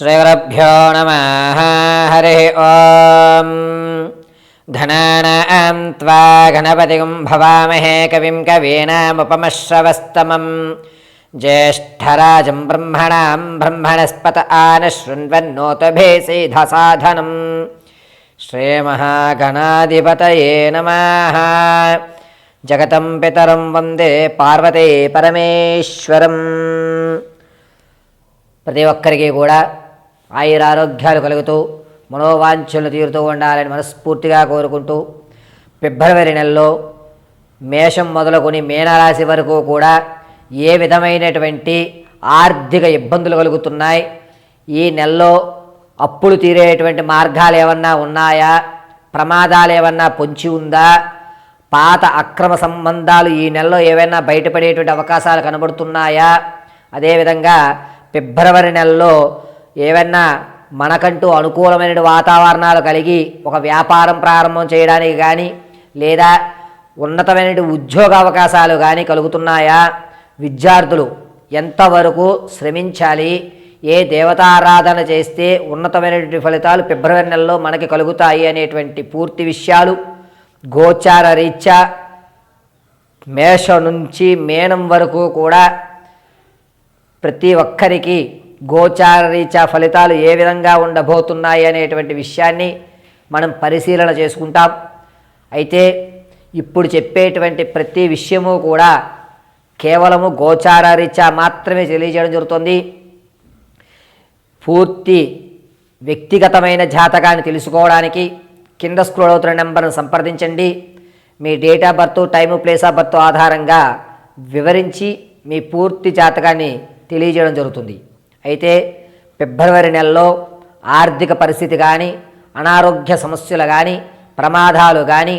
శ్రీగురుభ్యో నమః. హరి ఓం. గణానాం త్వా గణపతిం భవామహే కవిం కవీనాముపమశ్రవస్తమం జ్యేష్ఠరాజం బ్రహ్మణాం బ్రహ్మణస్పత ఆనశృణ్వన్నోతభేసీధసాధనం. శ్రీమహాగణాధిపతయే నమః. జగతం పితరం వందే పార్వతీ పరమేశ్వరం. ప్రతి ఒక్కరికి కూడా ఆయురారోగ్యాలు కలుగుతూ మనోవాంఛలు తీరుతూ ఉండాలని మనస్ఫూర్తిగా కోరుకుంటూ, ఫిబ్రవరి నెలలో మేషం మొదలుకొని మీనరాశి వరకు కూడా ఏ విధమైనటువంటి ఆర్థిక ఇబ్బందులు కలుగుతున్నాయి, ఈ నెలలో అప్పులు తీరేటువంటి మార్గాలు ఏమన్నా ఉన్నాయా, ప్రమాదాలు ఏమన్నా పొంచి ఉందా, పాత అక్రమ సంబంధాలు ఈ నెలలో ఏవైనా బయటపడేటువంటి అవకాశాలు కనబడుతున్నాయా, అదేవిధంగా ఫిబ్రవరి నెలలో ఏవైనా మనకంటూ అనుకూలమైన వాతావరణాలు కలిగి ఒక వ్యాపారం ప్రారంభం చేయడానికి కానీ లేదా ఉన్నతమైన ఉద్యోగ అవకాశాలు కానీ కలుగుతున్నాయా, విద్యార్థులు ఎంతవరకు శ్రమించాలి, ఏ దేవతారాధన చేస్తే ఉన్నతమైనటువంటి ఫలితాలు ఫిబ్రవరి నెలలో మనకి కలుగుతాయి అనేటువంటి పూర్తి విషయాలు గోచార రీత్యా మేషం నుంచి మీనం వరకు కూడా ప్రతి ఒక్కరికి గోచార రీత్యా ఫలితాలు ఏ విధంగా ఉండబోతున్నాయి అనేటువంటి విషయాన్ని మనం పరిశీలన చేసుకుంటాం. అయితే ఇప్పుడు చెప్పేటువంటి ప్రతి విషయము కూడా కేవలము గోచార రీత్యా మాత్రమే తెలియజేయడం జరుగుతుంది. పూర్తి వ్యక్తిగతమైన జాతకాన్ని తెలుసుకోవడానికి కింద స్క్రోల్ అవుతున్న నెంబర్ను సంప్రదించండి. మీ date of birth, time, place of birth ఆధారంగా వివరించి మీ పూర్తి జాతకాన్ని తెలియజేయడం జరుగుతుంది. అయితే ఫిబ్రవరి నెలలో ఆర్థిక పరిస్థితి కానీ, అనారోగ్య సమస్యలు కానీ, ప్రమాదాలు కానీ,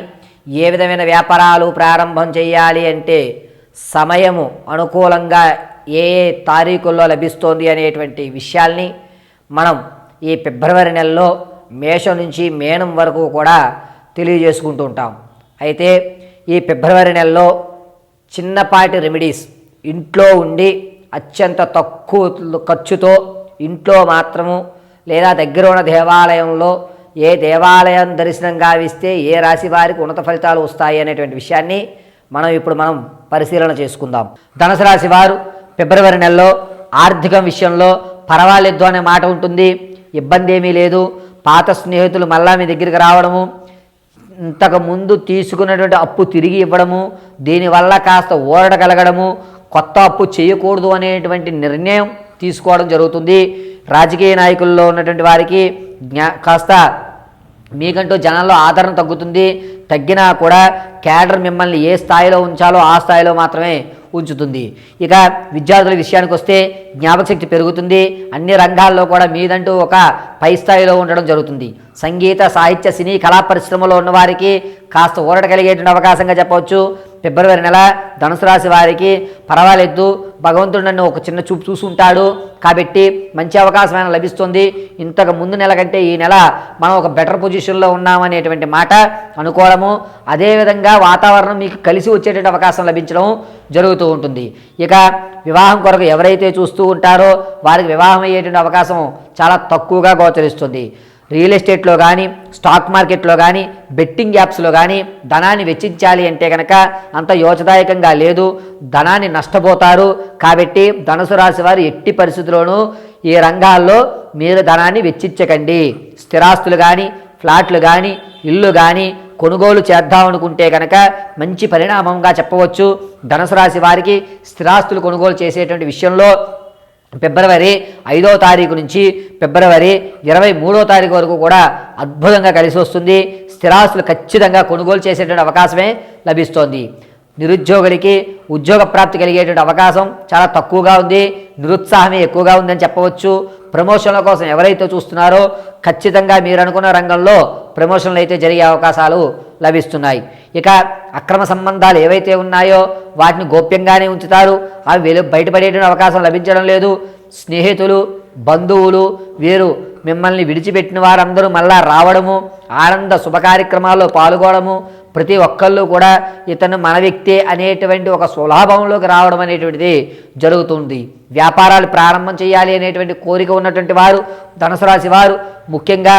ఏ విధమైన వ్యాపారాలు ప్రారంభం చేయాలి అంటే సమయము అనుకూలంగా ఏ ఏ తారీఖుల్లో లభిస్తోంది అనేటువంటి విషయాల్ని మనం ఈ ఫిబ్రవరి నెలలో మేషం నుంచి మీనం వరకు కూడా తెలియజేసుకుంటూ ఉంటాం. అయితే ఈ ఫిబ్రవరి నెలలో చిన్నపాటి రెమెడీస్ ఇంట్లో ఉండి అత్యంత తక్కువ ఖర్చుతో ఇంట్లో మాత్రము లేదా దగ్గర ఉన్న దేవాలయంలో ఏ దేవాలయం దర్శనం గావిస్తే ఏ రాశి వారికి ఉన్నత ఫలితాలు వస్తాయి అనేటువంటి విషయాన్ని మనం పరిశీలన చేసుకుందాం. ధనుసు రాశి వారు ఫిబ్రవరి నెలలో ఆర్థిక విషయంలో పర్వాలేదు అనే మాట ఉంటుంది. ఇబ్బంది ఏమీ లేదు. పాత స్నేహితులు మళ్ళా మీ దగ్గరికి రావడము, ఇంతకుముందు తీసుకున్నటువంటి అప్పు తిరిగి ఇవ్వడము, దీనివల్ల కాస్త ఊరట కలగడము, కొత్త అప్పు చేయకూడదు అనేటువంటి నిర్ణయం తీసుకోవడం జరుగుతుంది. రాజకీయ నాయకుల్లో ఉన్నటువంటి వారికి కాస్త మీకంటూ జనాల్లో ఆదరణ తగ్గుతుంది. తగ్గినా కూడా క్యాడర్ మిమ్మల్ని ఏ స్థాయిలో ఉంచాలో ఆ స్థాయిలో మాత్రమే ఉంచుతుంది. ఇక విద్యార్థుల విషయానికి వస్తే జ్ఞాపక శక్తి పెరుగుతుంది. అన్ని రంగాల్లో కూడా మీదంటూ ఒక పై స్థాయిలో ఉండడం జరుగుతుంది. సంగీత, సాహిత్య, సినీ, కళా పరిశ్రమలో ఉన్నవారికి కాస్త ఊరట కలిగేటువంటి అవకాశంగా చెప్పవచ్చు. ఫిబ్రవరి నెల ధనుసు రాశి వారికి పర్వాలేదు, భగవంతుడు నన్ను ఒక చిన్న చూపు చూసుంటాడు కాబట్టి మంచి అవకాశమైన లభిస్తుంది. ఇంతకు ముందు నెల కంటే ఈ నెల మనం ఒక బెటర్ పొజిషన్లో ఉన్నామనేటువంటి మాట అనుకోవడము, అదేవిధంగా వాతావరణం మీకు కలిసి వచ్చేటువంటి అవకాశం లభించడం జరుగుతూ ఉంటుంది. ఇక వివాహం కొరకు ఎవరైతే చూస్తూ ఉంటారో వారికి వివాహం అయ్యేటువంటి అవకాశం చాలా తక్కువగా గోచరిస్తుంది. రియల్ ఎస్టేట్లో కానీ, స్టాక్ మార్కెట్లో కానీ, బెట్టింగ్ యాప్స్లో కానీ ధనాన్ని వెచ్చించాలి అంటే కనుక అంత యోచదాయకంగా లేదు, ధనాన్ని నష్టపోతారు. కాబట్టి ధనుసు రాశి వారు ఎట్టి పరిస్థితుల్లోనూ ఈ రంగాల్లో మీరు ధనాన్ని వెచ్చించకండి. స్థిరాస్తులు కానీ, ఫ్లాట్లు కానీ, ఇల్లు కానీ కొనుగోలు చేద్దామనుకుంటే కనుక మంచి పరిణామంగా చెప్పవచ్చు. ధనుసు రాశి వారికి స్థిరాస్తులు కొనుగోలు చేసేటువంటి విషయంలో ఫిబ్రవరి 5వ తారీఖు నుంచి ఫిబ్రవరి 23వ తారీఖు వరకు కూడా అద్భుతంగా కలిసి వస్తుంది. స్థిరాస్తులు ఖచ్చితంగా కొనుగోలు చేసేటువంటి అవకాశమే లభిస్తోంది. నిరుద్యోగులకి ఉద్యోగ ప్రాప్తి కలిగేటువంటి అవకాశం చాలా తక్కువగా ఉంది. నిరుత్సాహమే ఎక్కువగా ఉందని చెప్పవచ్చు. ప్రమోషన్ల కోసం ఎవరైతే చూస్తున్నారో ఖచ్చితంగా మీరు అనుకున్న రంగంలో ప్రమోషన్లు అయితే జరిగే అవకాశాలు లభిస్తున్నాయి. ఇక అక్రమ సంబంధాలు ఏవైతే ఉన్నాయో వాటిని గోప్యంగానే ఉంచుతారు. అవి బయటపడేటువంటి అవకాశం లభించడం లేదు. స్నేహితులు, బంధువులు వీరు మిమ్మల్ని విడిచిపెట్టిన వారందరూ మళ్ళా రావడము, ఆనంద శుభ కార్యక్రమాల్లో పాల్గొనడము, ప్రతి ఒక్కళ్ళు కూడా ఇతను మన వ్యక్తే అనేటువంటి ఒక స్వలాభంలోకి రావడం అనేటువంటిది జరుగుతుంది. వ్యాపారాలు ప్రారంభం చేయాలి అనేటువంటి కోరిక ఉన్నటువంటి వారు, ధనుసు రాశి వారు ముఖ్యంగా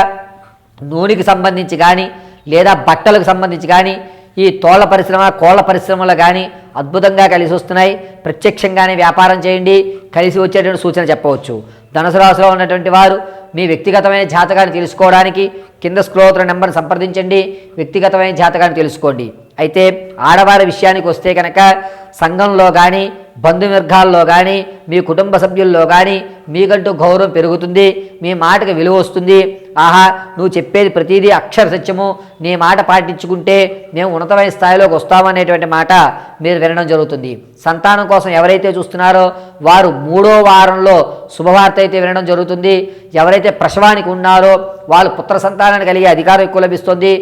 నూనెకి సంబంధించి కానీ లేదా బట్టలకు సంబంధించి కానీ ఈ తోళ్ల పరిశ్రమ, కోళ్ల పరిశ్రమలు కానీ అద్భుతంగా కలిసి వస్తున్నాయి. ప్రత్యక్షంగానే వ్యాపారం చేయండి, కలిసి వచ్చేటువంటి సూచన చెప్పవచ్చు. ధనుసు రాశిలో ఉన్నటువంటి వారు మీ వ్యక్తిగతమైన జాతకాన్ని తెలుసుకోవడానికి కింద స్క్రోల్ అవుతున్న నెంబర్ని సంప్రదించండి. వ్యక్తిగతమైన జాతకాన్ని తెలుసుకోండి. అయితే ఆడవారి విషయానికి వస్తే కనుక సంఘంలో కానీ, బంధువర్గాల్లో కానీ, మీ కుటుంబ సభ్యుల్లో కానీ మీకంటూ గౌరవం పెరుగుతుంది. మీ మాటకు విలువ వస్తుంది. ఆహా, నువ్వు చెప్పేది ప్రతిదీ అక్షర సత్యము, నీ మాట పాటించుకుంటే మేము ఉన్నతమైన స్థాయిలోకి వస్తామనేటువంటి మాట మీరు వినడం జరుగుతుంది. సంతానం కోసం ఎవరైతే చూస్తున్నారో వారు 3వ వారంలో శుభవార్త అయితే వినడం జరుగుతుంది. ఎవరైతే ప్రసవానికి ఉన్నారో వాళ్ళు పుత్ర సంతానాన్ని కలిగే అధికారం ఎక్కువ లభిస్తుంది.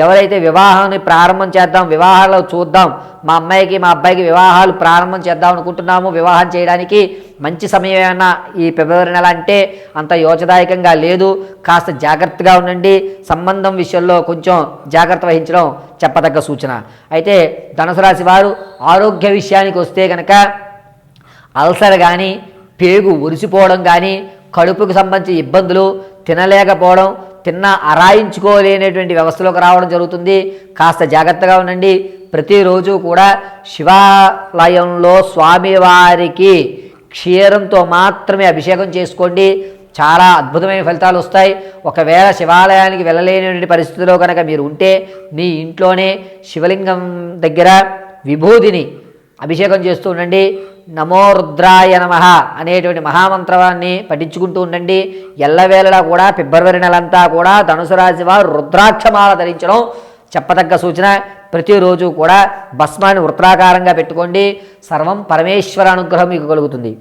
ఎవరైతే వివాహాన్ని ప్రారంభం చేద్దాం, వివాహాలు చూద్దాం, మా అమ్మాయికి మా అబ్బాయికి వివాహాలు ప్రారంభం చేద్దాం అనుకుంటున్నాము, వివాహం చేయడానికి మంచి సమయం ఏమన్నా ఈ ఫిబ్రవరి నెల అంటే అంత యోచదాయకంగా లేదు. కాస్త జాగ్రత్తగా ఉండండి. సంబంధం విషయంలో కొంచెం జాగ్రత్త వహించడం చెప్పదగ్గ సూచన. అయితే ధనుసు రాశి వారు ఆరోగ్య విషయానికి వస్తే కనుక అల్సర్ కానీ, పేగు ఉరిసిపోవడం కానీ, కడుపుకు సంబంధించి ఇబ్బందులు, తినలేకపోవడం, తిన్నా అరాయించుకోలేనటువంటి వ్యవస్థలోకి రావడం జరుగుతుంది. కాస్త జాగ్రత్తగా ఉండండి. ప్రతిరోజు కూడా శివాలయంలో స్వామివారికి క్షీరంతో మాత్రమే అభిషేకం చేసుకోండి. చాలా అద్భుతమైన ఫలితాలు వస్తాయి. ఒకవేళ శివాలయానికి వెళ్ళలేనటువంటి పరిస్థితిలో కనుక మీరు ఉంటే మీ ఇంట్లోనే శివలింగం దగ్గర విభూదిని అభిషేకం చేస్తూ ఉండండి. నమో రుద్రాయ నమః అనేటువంటి మహామంత్రాన్ని పఠించుకుంటూ ఉండండి. ఎల్లవేళలా కూడా ఫిబ్రవరి నెలంతా కూడా ధనుసు రాశి వారు రుద్రాక్షమాల ధరించడం చెప్పదగ్గ సూచన. ప్రతిరోజు కూడా భస్మాన్ని వృత్తాకారంగా పెట్టుకోండి. సర్వం పరమేశ్వర అనుగ్రహం మీకు కలుగుతుంది.